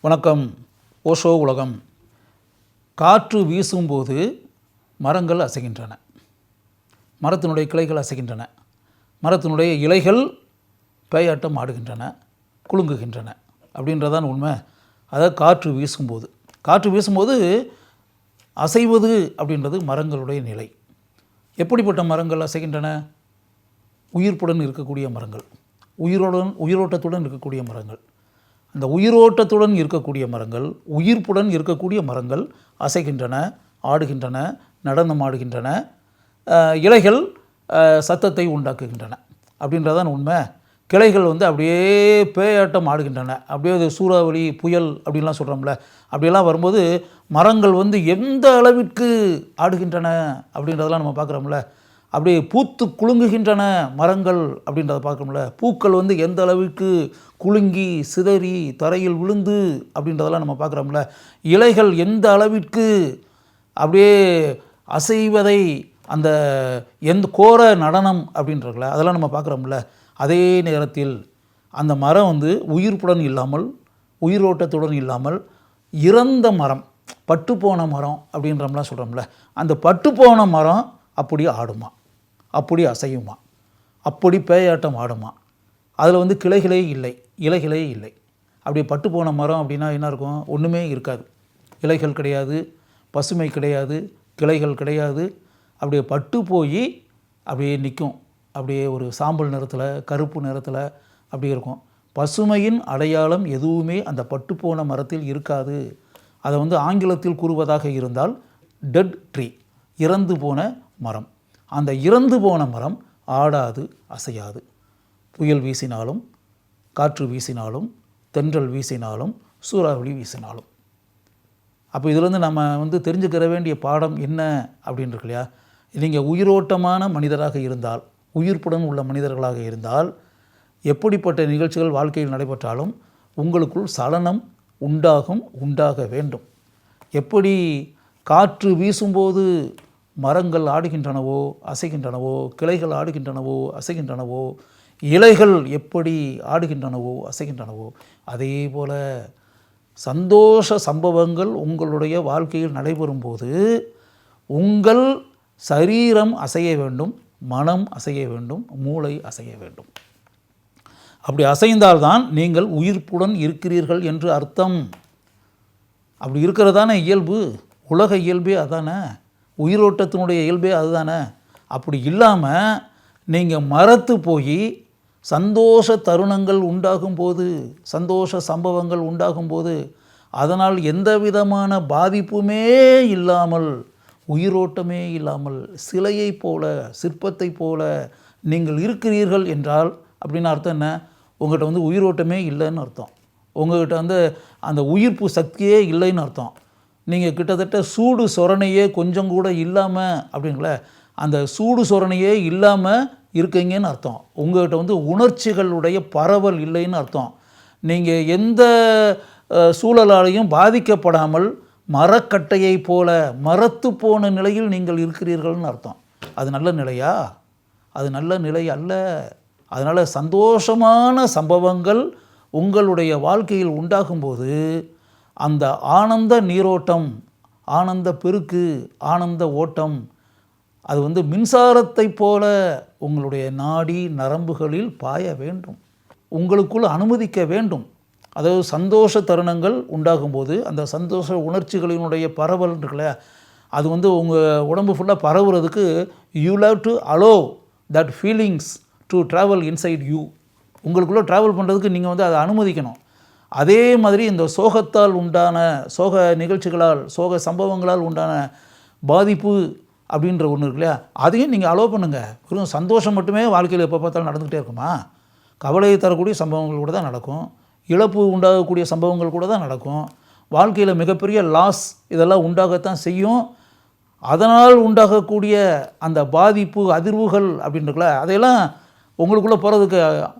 வணக்கம். ஓஷோ உலகம். காற்று வீசும்போது மரங்கள் அசைகின்றன, மரத்தினுடைய கிளைகள் அசைகின்றன, மரத்தினுடைய இலைகள் பேயாட்டம் ஆடுகின்றன, குலுங்குகின்றன அப்படின்றதான் உண்மை. அதாவது காற்று வீசும்போது அசைவது அப்படின்றது மரங்களுடைய நிலை. எப்படிப்பட்ட மரங்கள் அசைகின்றன? உயிர்ப்புடன் இருக்கக்கூடிய மரங்கள், உயிரோட்டத்துடன் இருக்கக்கூடிய மரங்கள். அந்த உயிரோட்டத்துடன் இருக்கக்கூடிய மரங்கள், உயிர்ப்புடன் இருக்கக்கூடிய மரங்கள் அசைகின்றன, ஆடுகின்றன, நடனம் ஆடுகின்றன, இலைகள் சத்தத்தை உண்டாக்குகின்றன அப்படின்றதான் உண்மை. கிளைகள் அப்படியே பேயாட்டம் ஆடுகின்றன. அப்படியே அது சூறாவளி, புயல் அப்படின்லாம் சொல்கிறோம்ல, அப்படியெல்லாம் வரும்போது மரங்கள் எந்த அளவிற்கு ஆடுகின்றன அப்படின்றதெல்லாம் நம்ம பார்க்குறோம்ல. அப்படியே பூத்து குலுங்குகின்றன மரங்கள் அப்படின்றத பார்க்கணும்ல. பூக்கள் எந்த அளவுக்கு குலுங்கி சிதறி தரையில் விழுந்து அப்படின்றதெல்லாம் நம்ம பார்க்குறோம்ல. இலைகள் எந்த அளவிற்கு அப்படியே அசைவதை, அந்த எந்த கோர நடனம் அப்படின்றல அதெல்லாம் நம்ம பார்க்குறோம்ல. அதே நேரத்தில் அந்த மரம் உயிர்ப்புடன் இல்லாமல், உயிரோட்டத்துடன் இல்லாமல் இறந்த மரம், பட்டுப்போன மரம் அப்படின்றம்லாம் சொல்கிறோம்ல. அந்த பட்டுப்போன மரம் அப்படி ஆடுமா, அப்படி அசையுமா, அப்படி பேயாட்டம் ஆடுமா. அதில் கிளைகளே இல்லை, இலைகளே இல்லை. அப்படி பட்டு போன மரம் அப்படின்னா என்ன இருக்கும்? ஒன்றுமே இருக்காது. இலைகள் கிடையாது, பசுமை கிடையாது, கிளைகள் கிடையாது. அப்படியே பட்டு போய் அப்படியே நிற்கும். அப்படியே ஒரு சாம்பல் நிறத்தில், கருப்பு நிறத்தில் அப்படி இருக்கும். பசுமையின் அடையாளம் எதுவுமே அந்த பட்டுப்போன மரத்தில் இருக்காது. அதை ஆங்கிலத்தில் கூறுவதாக இருந்தால் டெட் ட்ரீ, இறந்து போன மரம். அந்த இறந்து போன மரம் ஆடாது, அசையாது. புயல் வீசினாலும், காற்று வீசினாலும், தென்றல் வீசினாலும், சூறாவளி வீசினாலும். அப்போ இதிலேருந்து நம்ம தெரிஞ்சுக்கிற வேண்டிய பாடம் என்ன அப்படின்னு இருக்கு இல்லையா? நீங்கள் உயிரோட்டமான மனிதராக இருந்தால், உயிர்ப்புடன் உள்ள மனிதர்களாக இருந்தால், எப்படிப்பட்ட நிகழ்ச்சிகள் வாழ்க்கையில் நடைபெற்றாலும் உங்களுக்குள் சலனம் உண்டாக வேண்டும். எப்படி காற்று வீசும்போது மரங்கள் ஆடுகின்றனவோ, அசைகின்றனவோ, கிளைகள் ஆடுகின்றனவோ, அசைகின்றனவோ, இலைகள் எப்படி ஆடுகின்றனவோ, அசைகின்றனவோ, அதே போல் சந்தோஷ சம்பவங்கள் உங்களுடைய வாழ்க்கையில் நடைபெறும்போது உங்கள் சரீரம் அசைய வேண்டும், மனம் அசைய வேண்டும், மூளை அசைய வேண்டும். அப்படி அசைந்தால்தான் நீங்கள் உயிர்ப்புடன் இருக்கிறீர்கள் என்று அர்த்தம். அப்படி இருக்கிறதான இயல்பு, உலக இயல்பே அதானே, உயிரோட்டத்தினுடைய இயல்பே அதுதானே. அப்படி இல்லாமல் நீங்கள் மறத்து போய் சந்தோஷ தருணங்கள் உண்டாகும்போது, சந்தோஷ சம்பவங்கள் உண்டாகும்போது அதனால் எந்த விதமான பாதிப்புமே இல்லாமல், உயிரோட்டமே இல்லாமல், சிலையை போல, சிற்பத்தை போல நீங்கள் இருக்கிறீர்கள் என்றால் அப்படின்னு அர்த்தம் என்ன? உங்கள்கிட்ட உயிரோட்டமே இல்லைன்னு அர்த்தம். உங்கள்கிட்ட அந்த உயிர்ப்பு சக்தியே இல்லைன்னு அர்த்தம். நீங்கள் கிட்டத்தட்ட சூடு சொரணையே கொஞ்சம் கூட இல்லாமல் அப்படிங்கள, அந்த சூடு சொரணையே இல்லாமல் இருக்கீங்கன்னு அர்த்தம். உங்கள்கிட்ட உணர்ச்சிகளுடைய பரவல் இல்லைன்னு அர்த்தம். நீங்கள் எந்த சூழலாலையும் பாதிக்கப்படாமல் மரக்கட்டையை போல மரத்து போன நிலையில் நீங்கள் இருக்கிறீர்கள்னு அர்த்தம். அது நல்ல நிலையா? அது நல்ல நிலை அல்ல. அதனால் சந்தோஷமான சம்பவங்கள் உங்களுடைய வாழ்க்கையில் உண்டாகும்போது அந்த ஆனந்த நீரோட்டம், ஆனந்த பெருக்கு, ஆனந்த ஓட்டம் அது மின்சாரத்தை போல உங்களுடைய நாடி நரம்புகளில் பாய வேண்டும், உங்களுக்குள் அனுமதிக்க வேண்டும். அதாவது சந்தோஷ தருணங்கள் உண்டாகும்போது அந்த சந்தோஷ உணர்ச்சிகளினுடைய பரவல் இருக்குல்ல, அது உங்கள் உடம்பு ஃபுல்லாக பரவுறதுக்கு you have to allow that feelings to travel inside you. உங்களுக்குள்ளே ட்ராவல் பண்ணுறதுக்கு நீங்கள் அதை அனுமதிக்கணும். அதே மாதிரி இந்த சோகத்தால் உண்டான, சோக நிகழ்ச்சிகளால், சோக சம்பவங்களால் உண்டான பாதிப்பு அப்படின்ற ஒன்று இருக்கு இல்லையா, அதையும் நீங்கள் அலோவ் பண்ணுங்கள். வெறும் சந்தோஷம் மட்டுமே வாழ்க்கையில் எப்போ பார்த்தாலும் நடந்துக்கிட்டே இருக்குமா? கவலையை தரக்கூடிய சம்பவங்கள் கூட தான் நடக்கும், இழப்பு உண்டாகக்கூடிய சம்பவங்கள் கூட தான் நடக்கும். வாழ்க்கையில் மிகப்பெரிய லாஸ் இதெல்லாம் உண்டாகத்தான் செய்யும். அதனால் உண்டாகக்கூடிய அந்த பாதிப்பு, அதிர்வுகள் அப்படின்றக்குல அதையெல்லாம் உங்களுக்குள்ளே போகிறதுக்கு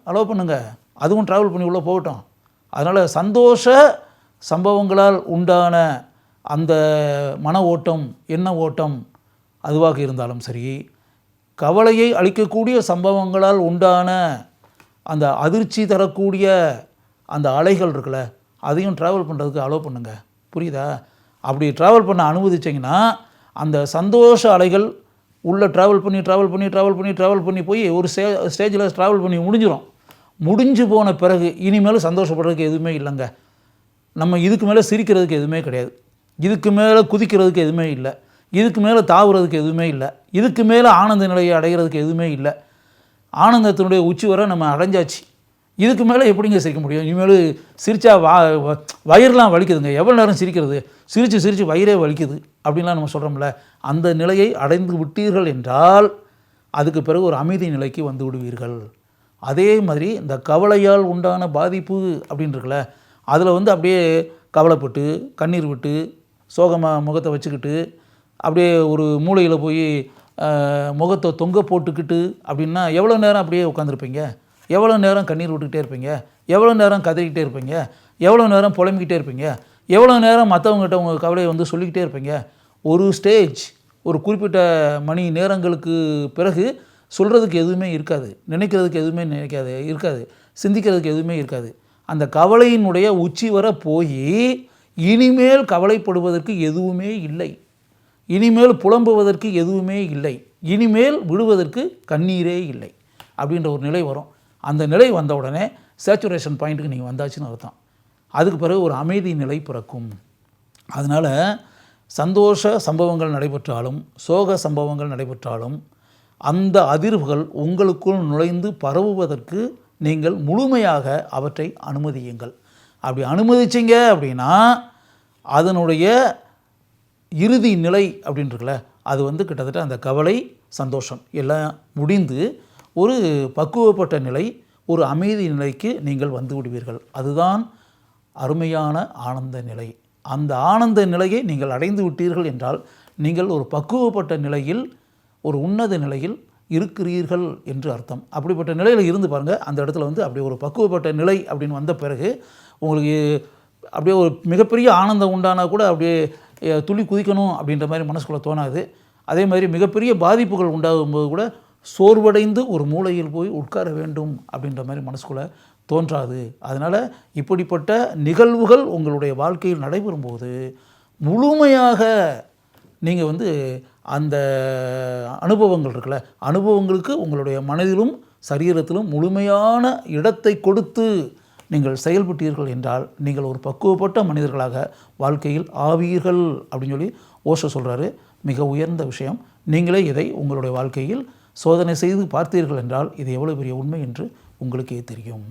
அலோவ் பண்ணுங்கள். அதுவும் ட்ராவல் பண்ணி உள்ளே போகட்டும். அதனால் சந்தோஷ சம்பவங்களால் உண்டான அந்த மன ஓட்டம், எண்ண ஓட்டம் அதுவாக இருந்தாலும் சரி, கவலையை அளிக்கக்கூடிய சம்பவங்களால் உண்டான அந்த அதிர்ச்சி தரக்கூடிய அந்த அலைகள் இருக்குல்ல, அதையும் ட்ராவல் பண்ணுறதுக்கு அலோவ் பண்ணுங்க. புரியுதா? அப்படி ட்ராவல் பண்ண அனுமதிச்சிங்கன்னா அந்த சந்தோஷ அலைகள் உள்ளே ட்ராவல் பண்ணி போய் ஒரு ஸ்டேஜில் ட்ராவல் பண்ணி முடிஞ்சிடும். முடிஞ்சு போன பிறகு இனிமேல் சந்தோஷப்படுறதுக்கு எதுவுமே இல்லைங்க. நம்ம இதுக்கு மேலே சிரிக்கிறதுக்கு எதுவுமே கிடையாது, இதுக்கு மேலே குதிக்கிறதுக்கு எதுவுமே இல்லை, இதுக்கு மேலே தாவுறதுக்கு எதுவுமே இல்லை, இதுக்கு மேலே ஆனந்த நிலையை அடைகிறதுக்கு எதுவுமே இல்லை. ஆனந்தத்தினுடைய உச்சி வரை நம்ம அடைஞ்சாச்சு. இதுக்கு மேலே எப்படிங்க சிரிக்க முடியும்? இனிமேல் சிரித்தா வயிறுலாம் வலிக்குதுங்க. எவ்வளோ நேரம் சிரிக்கிறது? சிரித்து வயிறே வலிக்குது அப்படின்லாம் நம்ம சொல்கிறோம்ல. அந்த நிலையை அடைந்து விட்டீர்கள் என்றால் அதுக்கு பிறகு ஒரு அமைதி நிலைக்கு வந்து விடுவீர்கள். அதே மாதிரி இந்த கவலையால் உண்டான பாதிப்பு அப்படின்னு இருக்குல்ல, அதில் வந்து அப்படியே கவலைப்பட்டு கண்ணீர் விட்டு சோகமாக முகத்தை வச்சுக்கிட்டு அப்படியே ஒரு மூலையில் போய் முகத்தை தொங்க போட்டுக்கிட்டு அப்படின்னா எவ்வளோ நேரம் அப்படியே உட்காந்துருப்பீங்க? எவ்வளோ நேரம் கண்ணீர் விட்டுக்கிட்டே இருப்பீங்க? எவ்வளோ நேரம் கதறிக்கிட்டே இருப்பீங்க? எவ்வளோ நேரம் புலம்பிக்கிட்டே இருப்பீங்க? எவ்வளோ நேரம் மற்றவங்ககிட்ட உங்கள் கவலையை வந்து சொல்லிக்கிட்டே இருப்பீங்க? ஒரு ஸ்டேஜ், ஒரு குறிப்பிட்ட மணி நேரங்களுக்கு பிறகு சொல்கிறதுக்கு எதுவுமே இருக்காது, நினைக்கிறதுக்கு எதுவுமே இருக்காது, சிந்திக்கிறதுக்கு எதுவுமே இருக்காது. அந்த கவலையினுடைய உச்சி வர போய் இனிமேல் கவலைப்படுவதற்கு எதுவுமே இல்லை, இனிமேல் புலம்புவதற்கு எதுவுமே இல்லை, இனிமேல் விடுவதற்கு கண்ணீரே இல்லை அப்படின்ற ஒரு நிலை வரும். அந்த நிலை வந்த உடனே சேச்சுரேஷன் பாயிண்ட்டுக்கு நீங்கள் வந்தாச்சுன்னு அர்த்தம். அதுக்கு பிறகு ஒரு அமைதி நிலை பிறக்கும். அதனால் சந்தோஷ சம்பவங்கள் நடைபெற்றாலும் சோக சம்பவங்கள் நடைபெற்றாலும் அந்த அதிர்வுகள் உங்களுக்குள் நுழைந்து பரவுவதற்கு நீங்கள் முழுமையாக அவற்றை அனுமதியுங்கள். அப்படி அனுமதிச்சிங்க அப்படின்னா அதனுடைய இறுதி நிலை அப்படின்றதுல அது வந்து கிட்டத்தட்ட அந்த கவலை சந்தோஷம் எல்லாம் முடிந்து ஒரு பக்குவப்பட்ட நிலை, ஒரு அமைதி நிலைக்கு நீங்கள் வந்து விடுவீர்கள். அதுதான் அருமையான ஆனந்த நிலை. அந்த ஆனந்த நிலையை நீங்கள் அடைந்து விட்டீர்கள் என்றால் நீங்கள் ஒரு பக்குவப்பட்ட நிலையில், ஒரு உன்னத நிலையில் இருக்கிறீர்கள் என்று அர்த்தம். அப்படிப்பட்ட நிலையில் இருந்து பாருங்கள். அந்த இடத்துல வந்து அப்படி ஒரு பக்குவப்பட்ட நிலை அப்படின்னு வந்த பிறகு உங்களுக்கு அப்படியே ஒரு மிகப்பெரிய ஆனந்தம் உண்டானா கூட அப்படியே துள்ளி குதிக்கணும் அப்படின்ற மாதிரி மனசுக்குள்ளே தோணாது. அதே மாதிரி மிகப்பெரிய பாதிப்புகள் உண்டாகும்போது கூட சோர்வடைந்து ஒரு மூலையில் போய் உட்கார வேண்டும் அப்படின்ற மாதிரி மனசுக்குள்ளே தோன்றாது. அதனால் இப்படிப்பட்ட நிகழ்வுகள் உங்களுடைய வாழ்க்கையில் நடைபெறும்போது முழுமையாக நீங்கள் வந்து அந்த அனுபவங்கள் இருக்குல்ல, அனுபவங்களுக்கு உங்களுடைய மனதிலும் சரீரத்திலும் முழுமையான இடத்தை கொடுத்து நீங்கள் செயல்பட்டீர்கள் என்றால் நீங்கள் ஒரு பக்குவப்பட்ட மனிதர்களாக வாழ்க்கையில் ஆவீர்கள் அப்படின்னு சொல்லி ஓஷோ சொல்கிறாரு. மிக உயர்ந்த விஷயம். நீங்களே இதை உங்களுடைய வாழ்க்கையில் சோதனை செய்து பார்த்தீர்கள் என்றால் இது எவ்வளோ பெரிய உண்மை என்று உங்களுக்கே தெரியும்.